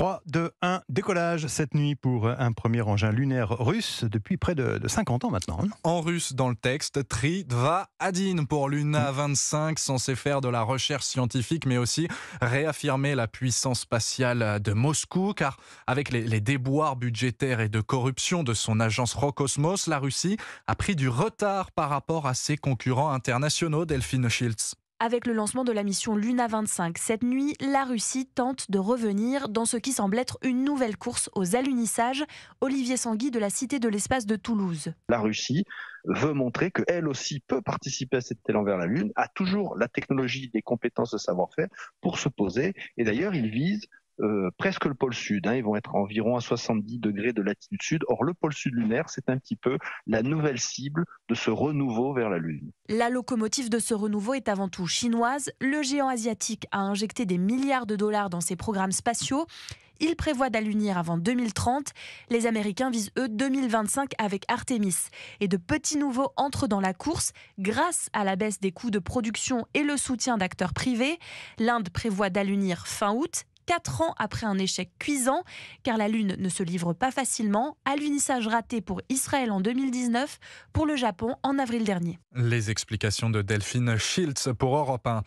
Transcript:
3, 2, 1, décollage cette nuit pour un premier engin lunaire russe depuis près de 50 ans maintenant. En russe dans le texte, Tri-2 1 pour Luna 25, censé faire de la recherche scientifique mais aussi réaffirmer la puissance spatiale de Moscou, car avec les déboires budgétaires et de corruption de son agence Roscosmos, la Russie a pris du retard par rapport à ses concurrents internationaux. Delphine Schiltz. Avec le lancement de la mission Luna 25, cette nuit, la Russie tente de revenir dans ce qui semble être une nouvelle course aux alunissages. Olivier Sanguy de la Cité de l'Espace de Toulouse. La Russie veut montrer qu'elle aussi peut participer à cette élan vers la Lune, a toujours la technologie, les compétences, le savoir-faire pour se poser. Et d'ailleurs, ils visent presque le pôle sud. Ils vont être environ à 70 degrés de latitude sud. Or, le pôle sud lunaire, c'est un petit peu la nouvelle cible de ce renouveau vers la Lune. La locomotive de ce renouveau est avant tout chinoise. Le géant asiatique a injecté des milliards de dollars dans ses programmes spatiaux. Il prévoit d'allunir avant 2030. Les Américains visent, eux, 2025 avec Artemis. Et de petits nouveaux entrent dans la course grâce à la baisse des coûts de production et le soutien d'acteurs privés. L'Inde prévoit d'allunir fin août. 4 ans après un échec cuisant, car la Lune ne se livre pas facilement. Alunissage raté pour Israël en 2019, pour le Japon en avril dernier. Les explications de Delphine Schiltz pour Europe 1.